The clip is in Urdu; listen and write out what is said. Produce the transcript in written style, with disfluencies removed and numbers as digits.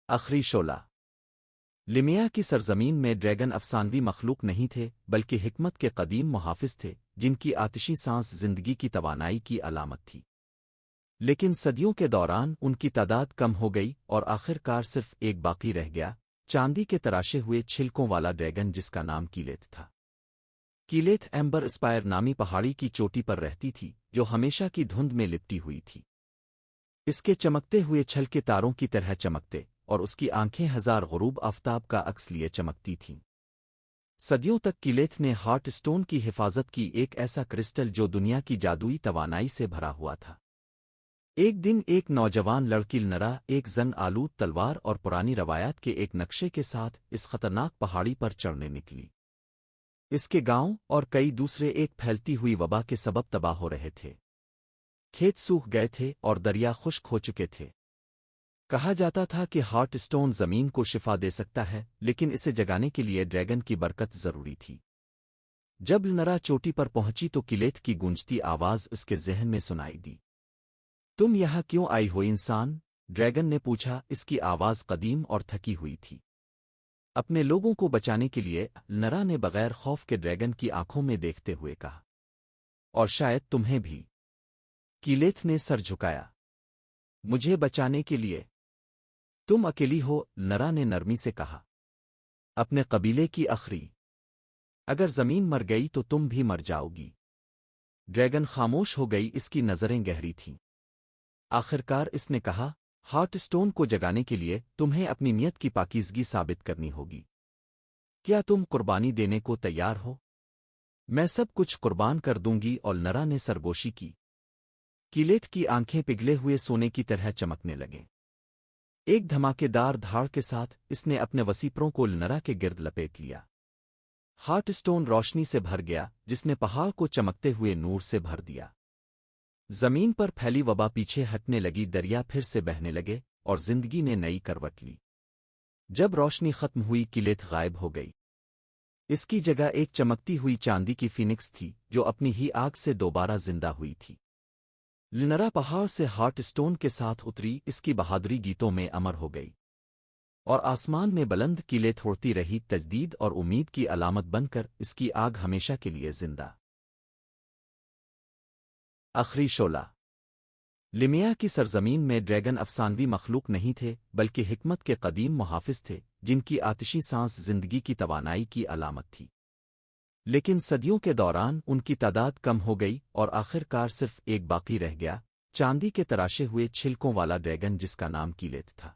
آخری شعلہ لیمیا کی سرزمین میں ڈریگن افسانوی مخلوق نہیں تھے بلکہ حکمت کے قدیم محافظ تھے جن کی آتشی سانس زندگی کی توانائی کی علامت تھی۔ لیکن صدیوں کے دوران ان کی تعداد کم ہو گئی اور آخر کار صرف ایک باقی رہ گیا، چاندی کے تراشے ہوئے چھلکوں والا ڈریگن جس کا نام کیلیت تھا۔ کیلیت ایمبر اسپائر نامی پہاڑی کی چوٹی پر رہتی تھی جو ہمیشہ کی دھند میں لپٹی ہوئی تھی۔ اس کے چمکتے ہوئے چھل کے تاروں کی طرح چمکتے اور اس کی آنکھیں ہزار غروب آفتاب کا عکس لیے چمکتی تھیں۔ صدیوں تک کیلیت نے ہارٹ اسٹون کی حفاظت کی، ایک ایسا کرسٹل جو دنیا کی جادوئی توانائی سے بھرا ہوا تھا۔ ایک دن ایک نوجوان لڑکی لنرا ایک زن آلود تلوار اور پرانی روایات کے ایک نقشے کے ساتھ اس خطرناک پہاڑی پر چڑھنے نکلی۔ اس کے گاؤں اور کئی دوسرے ایک پھیلتی ہوئی وبا کے سبب تباہ ہو رہے تھے۔ کھیت سوکھ گئے تھے اور دریا خشک ہو چکے تھے۔ کہا جاتا تھا کہ ہارٹ اسٹون زمین کو شفا دے سکتا ہے، لیکن اسے جگانے کے لیے ڈریگن کی برکت ضروری تھی۔ جب لنرا چوٹی پر پہنچی تو کیلیت کی گونجتی آواز اس کے ذہن میں سنائی دی۔ تم یہاں کیوں آئی ہو انسان؟ ڈریگن نے پوچھا، اس کی آواز قدیم اور تھکی ہوئی تھی۔ اپنے لوگوں کو بچانے کے لیے، لنرا نے بغیر خوف کے ڈریگن کی آنکھوں میں دیکھتے ہوئے کہا۔ اور شاید تمہیں بھی۔ کیلیت نے سر جھکایا۔ مجھے بچانے کے لیے؟ تم اکیلی ہو، لنرا نے نرمی سے کہا۔ اپنے قبیلے کی آخری۔ اگر زمین مر گئی تو تم بھی مر جاؤ گی۔ ڈریگن خاموش ہو گئی، اس کی نظریں گہری تھیں۔ آخرکار اس نے کہا، ہارٹ اسٹون کو جگانے کے لیے تمہیں اپنی نیت کی پاکیزگی ثابت کرنی ہوگی۔ کیا تم قربانی دینے کو تیار ہو؟ میں سب کچھ قربان کر دوں گی، اور لنرا نے سرگوشی کی۔ کیلیت کی آنکھیں پگھلے ہوئے سونے کی طرح چمکنے لگیں۔ ایک دھماکے دار دھاڑ کے ساتھ اس نے اپنے وسیپروں کو لنرا کے گرد لپیٹ لیا۔ ہارٹ اسٹون روشنی سے بھر گیا جس نے پہاڑ کو چمکتے ہوئے نور سے بھر دیا۔ زمین پر پھیلی وبا پیچھے ہٹنے لگی، دریا پھر سے بہنے لگے اور زندگی نے نئی کروٹ لی۔ جب روشنی ختم ہوئی، کیلیت غائب ہو گئی۔ اس کی جگہ ایک چمکتی ہوئی چاندی کی فینکس تھی جو اپنی ہی آگ سے دوبارہ زندہ ہوئی تھی۔ لنرا پہاڑ سے ہارٹ اسٹون کے ساتھ اتری، اس کی بہادری گیتوں میں امر ہو گئی۔ اور آسمان میں بلند کیلیت اڑتی رہی، تجدید اور امید کی علامت بن کر اس کی آگ ہمیشہ کے لیے زندہ۔ آخری شعلہ لیمیا کی سرزمین میں ڈریگن افسانوی مخلوق نہیں تھے بلکہ حکمت کے قدیم محافظ تھے جن کی آتشی سانس زندگی کی توانائی کی علامت تھی۔ لیکن صدیوں کے دوران ان کی تعداد کم ہو گئی اور آخر کار صرف ایک باقی رہ گیا، چاندی کے تراشے ہوئے چھلکوں والا ڈریگن جس کا نام کیلیت تھا۔